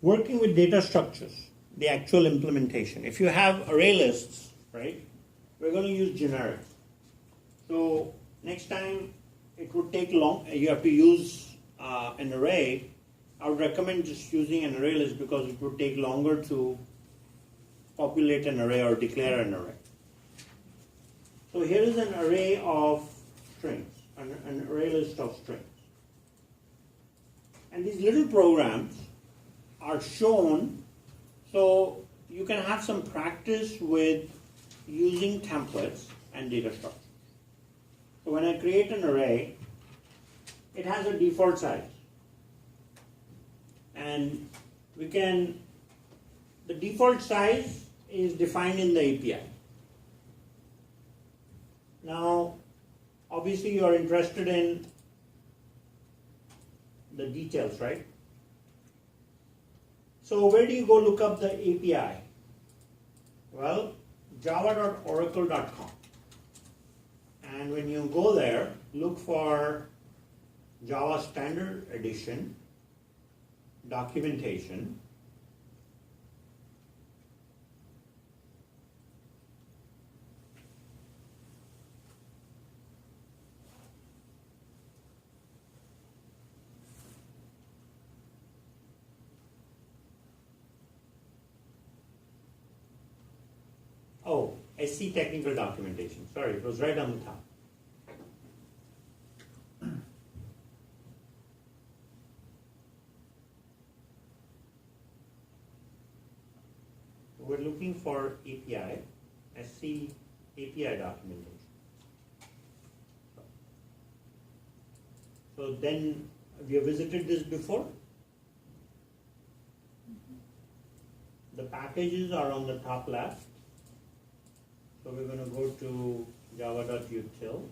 working with data structures, the actual implementation. If you have array lists, right, we're going to use generic. So next time it would take long, you have to use an array. I would recommend just using an array list because it would take longer to populate an array or declare an array. So here is an array of strings, an array list of strings. And these little programs are shown so you can have some practice with using templates and data structures. So when I create an array, it has a default size. And the default size is defined in the API. Now, obviously you are interested in the details, right? So where do you go look up the API? Well, java.oracle.com. And when you go there, look for Java Standard Edition, documentation. Oh, SC technical documentation. Sorry, it was right on the top. We're looking for API, SC API documentation. So then, have you visited this before? The packages are on the top left. So we're going to go to java.util,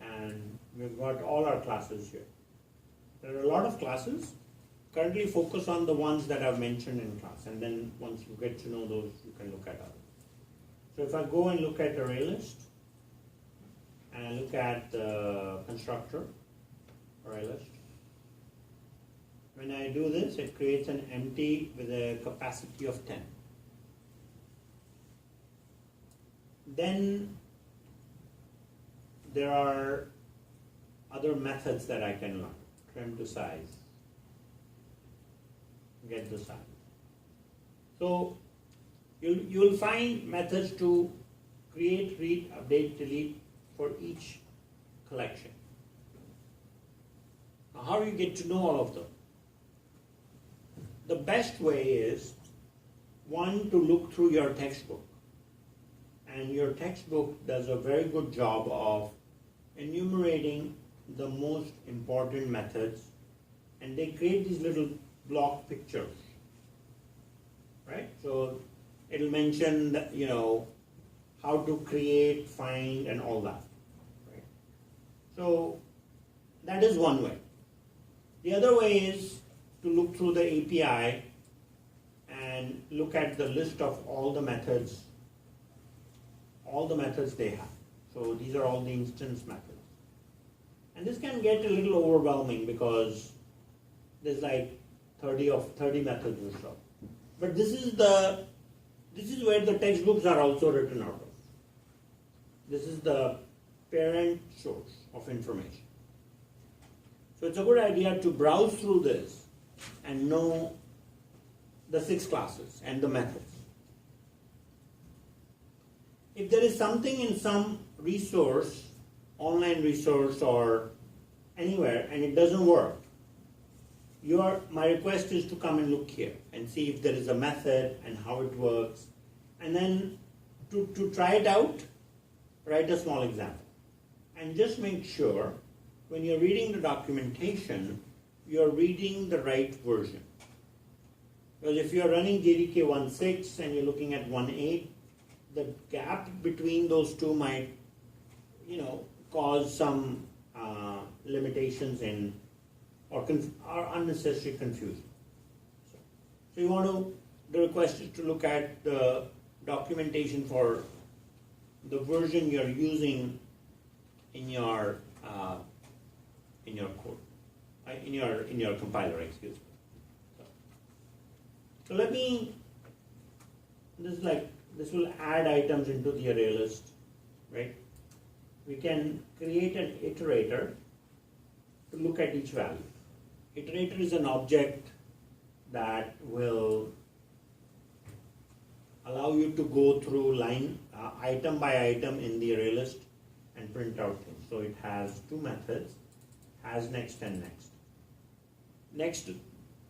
and we've got all our classes here. There are a lot of classes. Currently focus on the ones that I've mentioned in class, and then once you get to know those, you can look at others. So if I go and look at array list, and I look at the constructor array list, when I do this, it creates an empty with a capacity of 10. Then there are other methods that I can learn. Trim to size, get the size. So you'll find methods to create, read, update, delete for each collection. Now, how do you get to know all of them? The best way is, one, to look through your textbook. And your textbook does a very good job of enumerating the most important methods, and they create these little block pictures, right? So it'll mention that, how to create, find, and all that, right? So that is one way. The other way is to look through the API and look at the list of all the methods they have. So these are all the instance methods. And this can get a little overwhelming because there's like 30 methods or so. But this is where the textbooks are also written out of. This is the parent source of information. So it's a good idea to browse through this and know the 6 classes and the methods. If there is something in some resource, online resource or anywhere, and it doesn't work, my request is to come and look here and see if there is a method and how it works. And then to try it out, write a small example. And just make sure when you're reading the documentation, you're reading the right version. Because if you're running JDK 1.6 and you're looking at 1.8, the gap between those two might, cause some limitations or unnecessary confusion. So you want to, the request is to look at the documentation for the version you're using in your code, in your compiler, excuse me. So this will add items into the array list, right? We can create an iterator to look at each value. Iterator is an object that will allow you to go through item by item in the array list and print out things. So it has two methods, has next and next. Next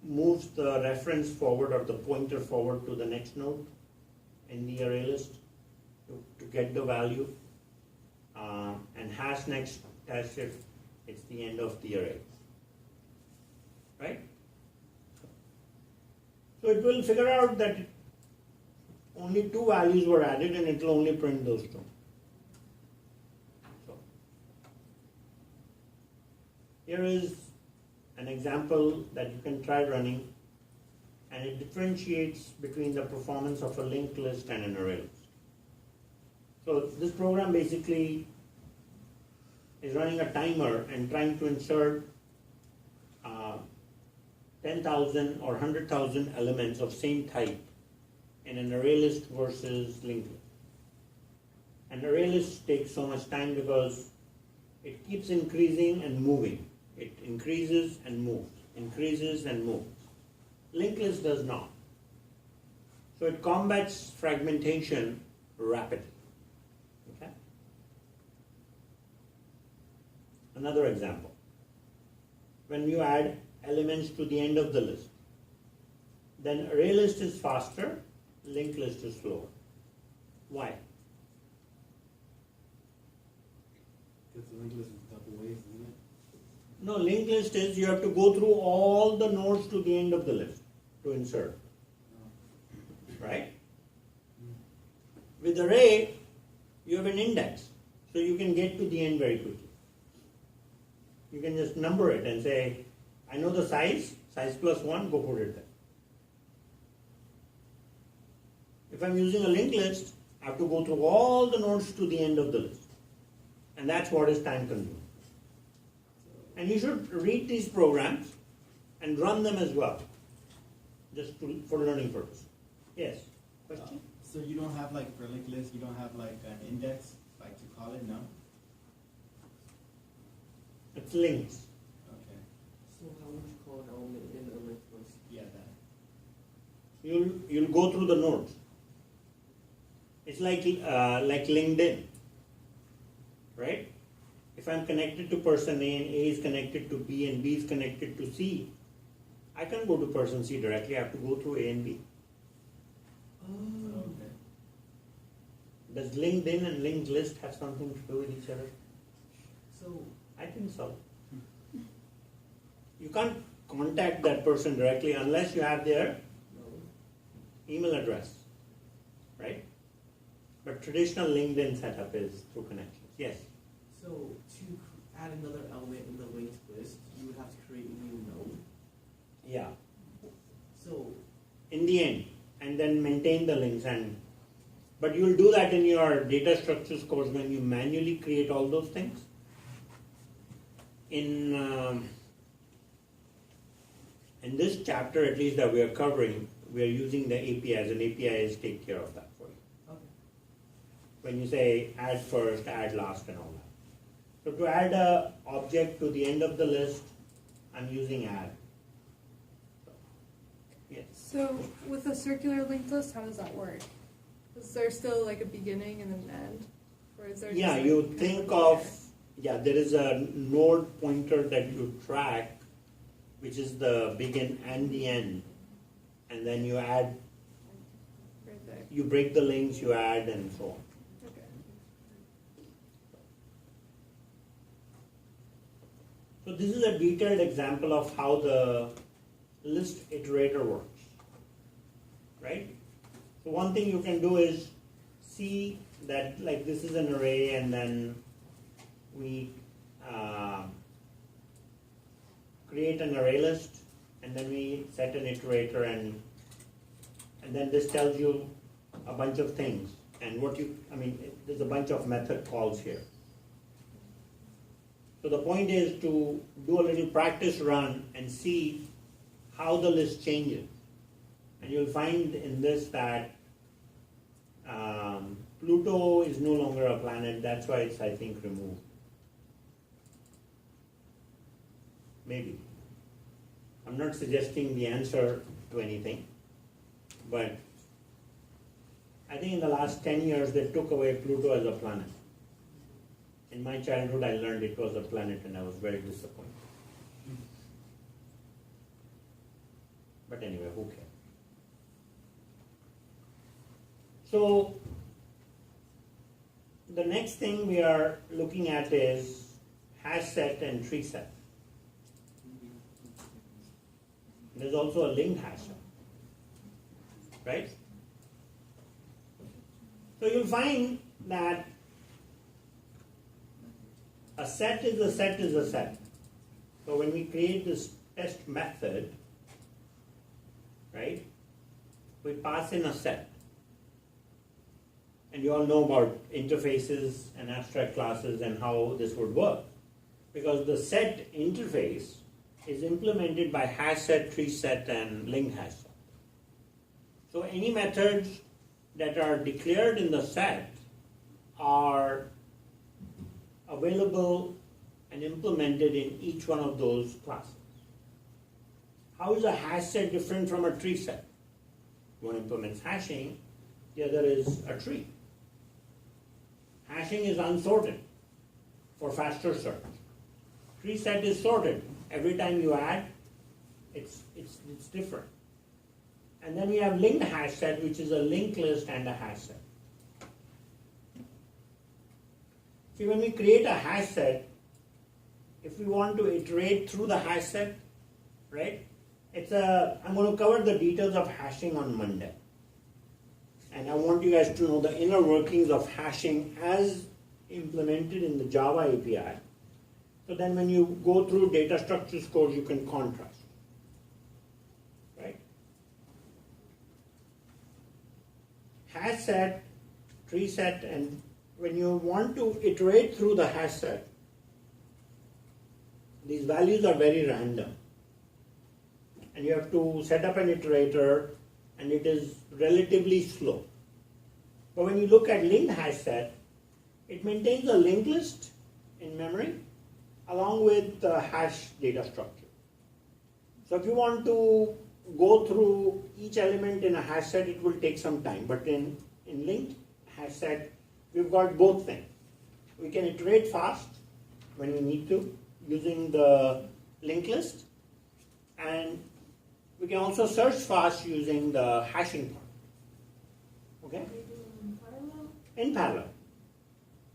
moves the reference forward or the pointer forward to the next node in the array list to get the value. And has next tells if it's the end of the array. Right? So it will figure out that only two values were added and it will only print those two. So here is an example that you can try running, and it differentiates between the performance of a linked list and an array list. So this program basically is running a timer and trying to insert 10,000 or 100,000 elements of same type in an array list versus linked list. An array list takes so much time because it keeps increasing and moving. It increases and moves, increases and moves. Linked list does not. So it combats fragmentation rapidly. Okay? Another example. When you add elements to the end of the list, then array list is faster, linked list is slower. Why? Because the linked list is double ways, isn't it? No, linked list is you have to go through all the nodes to the end of the list to insert. Right? With array, you have an index, so you can get to the end very quickly. You can just number it and say, I know the size plus 1, go put it there. If I'm using a linked list, I have to go through all the nodes to the end of the list. And that's what is time consuming. And you should read these programs and run them as well, just for learning purposes. Yes? Question? So you don't have like for linked list, you don't have like an index, like to call it, no? It's links. Okay. So how would you call an element in a linked list? Yeah, that. You'll go through the nodes. It's like LinkedIn, right? If I'm connected to person A and A is connected to B and B is connected to C, I can't go to person C directly. I have to go through A and B. Oh. Okay. Does LinkedIn and linked list have something to do with each other? So I think so. You can't contact that person directly unless you have their no. email address, right? But traditional LinkedIn setup is through connections. Yes? So to add another element in the linked list, you would have to create a new node. Yeah. So In the end, and then maintain the links. But you'll do that in your data structures course when you manually create all those things. In this chapter, at least that we are covering, we are using the APIs, and APIs take care of that for you. okay. When you say add first, add last, and all that. So to add a object to the end of the list, I'm using add. Yes. So with a circular linked list, how does that work? Is there still like a beginning and an end? Or is there Yeah, just, you like, think kind of, there is a node pointer that you track, which is the begin and the end. And then you add, right there? you break the links, you add, and so on. Okay. So this is a detailed example of how the list iterator works, right? So one thing you can do is see that like this is an array, and then we create an array list, and then we set an iterator, and then this tells you a bunch of things, and there's a bunch of method calls here. So the point is to do a little practice run and see how the list changes And you'll find in this that Pluto is no longer a planet. That's why it's, I think, removed. Maybe. I'm not suggesting the answer to anything, but I think in the last 10 years they took away Pluto as a planet. In my childhood I learned it was a planet and I was very disappointed. But anyway, who cares? So the next thing we are looking at is hash set and tree set. There's also a linked hash set, right? So you'll find that a set is a set is a set. So when we create this test method, right, we pass in a set. And you all know about interfaces and abstract classes and how this would work. Because the set interface is implemented by hash set, tree set, and linked hash set. So any methods that are declared in the set are available and implemented in each one of those classes. How is a hash set different from a tree set? One implements hashing, the other is a tree. Hashing is unsorted for faster search. Tree set is sorted. Every time you add, it's different. And then we have linked hash set, which is a linked list and a hash set. See, when we create a hash set, if we want to iterate through the hash set, right? I'm going to cover the details of hashing on Monday. And I want you guys to know the inner workings of hashing as implemented in the Java API. So then when you go through data structures course, you can contrast. Right? Hash set, tree set, and when you want to iterate through the hash set, these values are very random. And you have to set up an iterator, and it is relatively slow. But when you look at linked hash set, it maintains a linked list in memory along with the hash data structure. So if you want to go through each element in a hash set, it will take some time. But in linked hash set, we've got both things. We can iterate fast when we need to using the linked list, and we can also search fast using the hashing part. Okay? In parallel.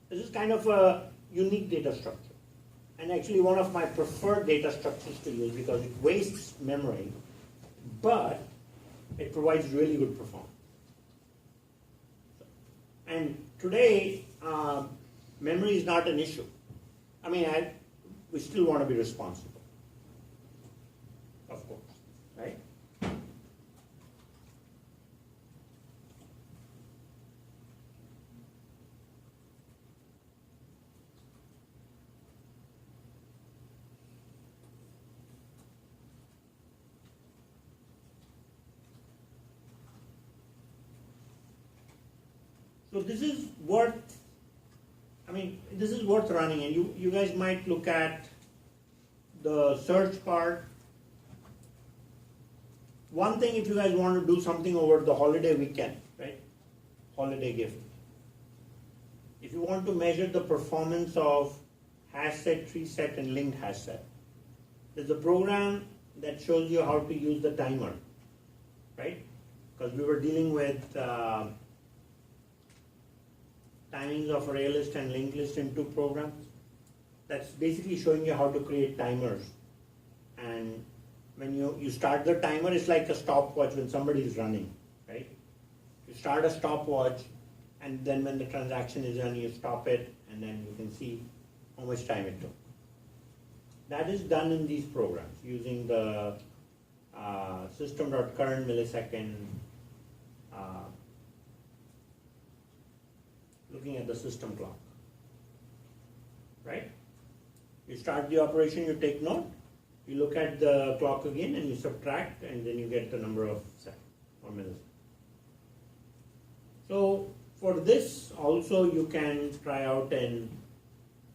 This is kind of a unique data structure. And actually one of my preferred data structures to use because it wastes memory, but it provides really good performance. And today, memory is not an issue. I mean, we still want to be responsible, of course, right? So this is worth running, and you guys might look at the search part. One thing, if you guys want to do something over the holiday weekend, right? Holiday gift. If you want to measure the performance of hash set, tree set, and linked hash set, there's a program that shows you how to use the timer, right? Because we were dealing with timings of array list and linked list in two programs. That's basically showing you how to create timers. And when you start the timer, it's like a stopwatch when somebody is running, right? You start a stopwatch, and then when the transaction is done, you stop it, and then you can see how much time it took. That is done in these programs using the system.current millisecond, looking at the system clock, right? You start the operation, you take note, you look at the clock again, and you subtract, and then you get the number of seconds. or millisecond. So for this also you can try out and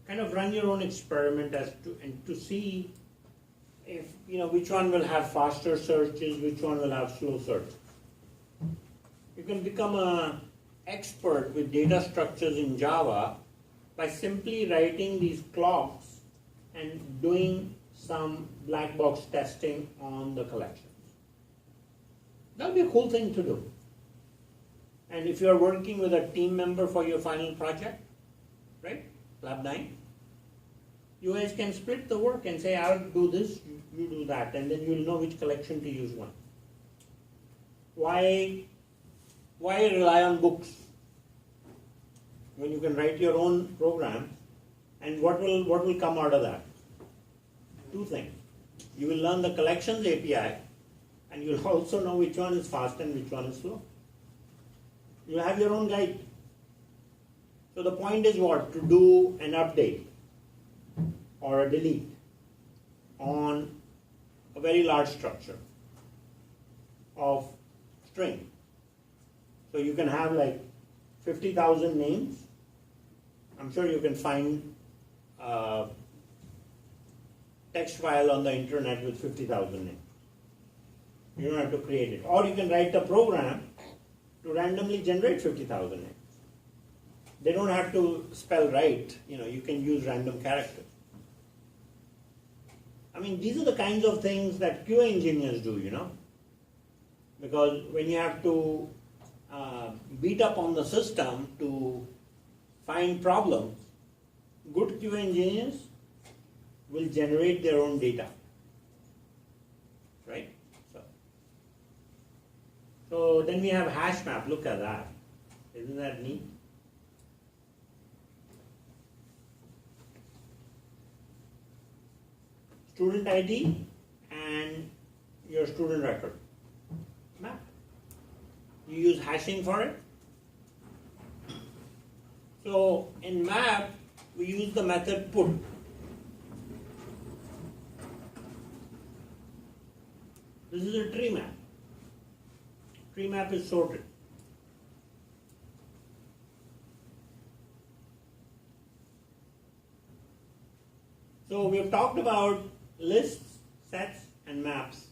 kind of run your own experiment as to and to see if which one will have faster searches, which one will have slow searches. You can become an expert with data structures in Java by simply writing these clocks and doing some black box testing on the collections. That would be a cool thing to do. And if you are working with a team member for your final project, right, Lab 9, you guys can split the work and say, I'll do this, you do that, and then you'll know which collection to use when. Why rely on books when you can write your own program? And what will come out of that? Two things. You will learn the collections API, and you'll also know which one is fast and which one is slow. You'll have your own guide. So the point is what? To do an update or a delete on a very large structure of string. So you can have like 50,000 names. I'm sure you can find a text file on the internet with 50,000 names. You don't have to create it. Or you can write a program to randomly generate 50,000 names. They don't have to spell right. You can use random characters. I mean, these are the kinds of things that QA engineers do, because when you have to beat up on the system to find problems, good QA engineers will generate their own data, right? So then we have hash map. Look at that. Isn't that neat? Student ID and your student record map. You use hashing for it. So in map, we use the method put. This is a tree map. Tree map is sorted. So we have talked about lists, sets, and maps.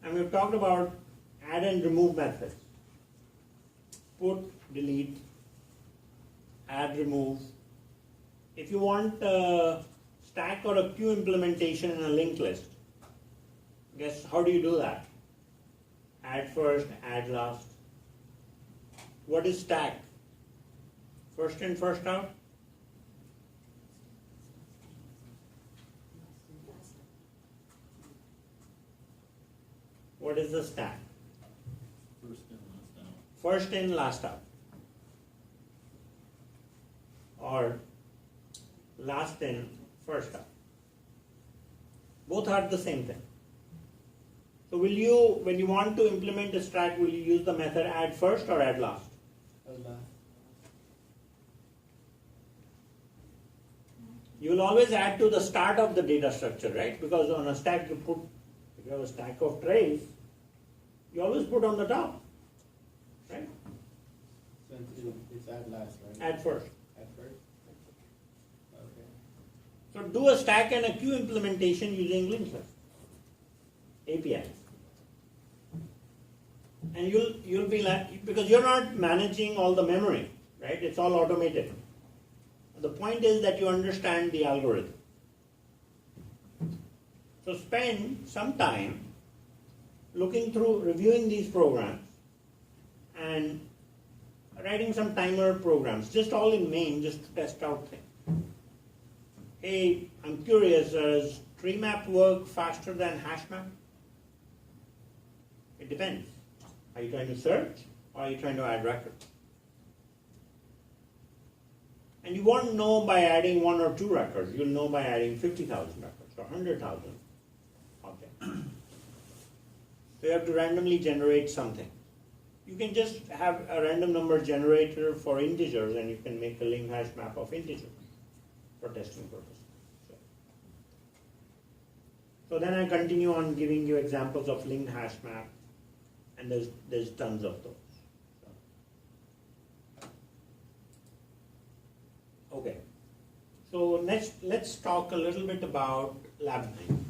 And we've talked about add and remove methods. Put, delete, add, remove. If you want a stack or a queue implementation in a linked list, guess how do you do that? Add first, add last. What is stack? First in, first out? What is the stack? First in, last out. First in, last out. Or last in, first out. Both are the same thing. So will you, when you want to implement a stack, will you use the method add first or add last? You will always add to the start of the data structure, right? Because on a stack you put, if you have a stack of trays, you always put on the top, right? So it's add last, right? Add first. Add first? Okay. So do a stack and a queue implementation using linked list API. And you'll be like, because you're not managing all the memory, right? It's all automated. The point is that you understand the algorithm. So spend some time looking through, reviewing these programs and writing some timer programs, just all in main, just to test out things. Hey, I'm curious, does tree map work faster than hash map? It depends. Are you trying to search or are you trying to add records? And you won't know by adding 1 or 2 records. You'll know by adding 50,000 records or 100,000 objects. So you have to randomly generate something. You can just have a random number generator for integers and you can make a linked hash map of integers for testing purposes. So then I continue on giving you examples of linked hash map and there's tons of those. So. Okay, so let's talk a little bit about labyrinth.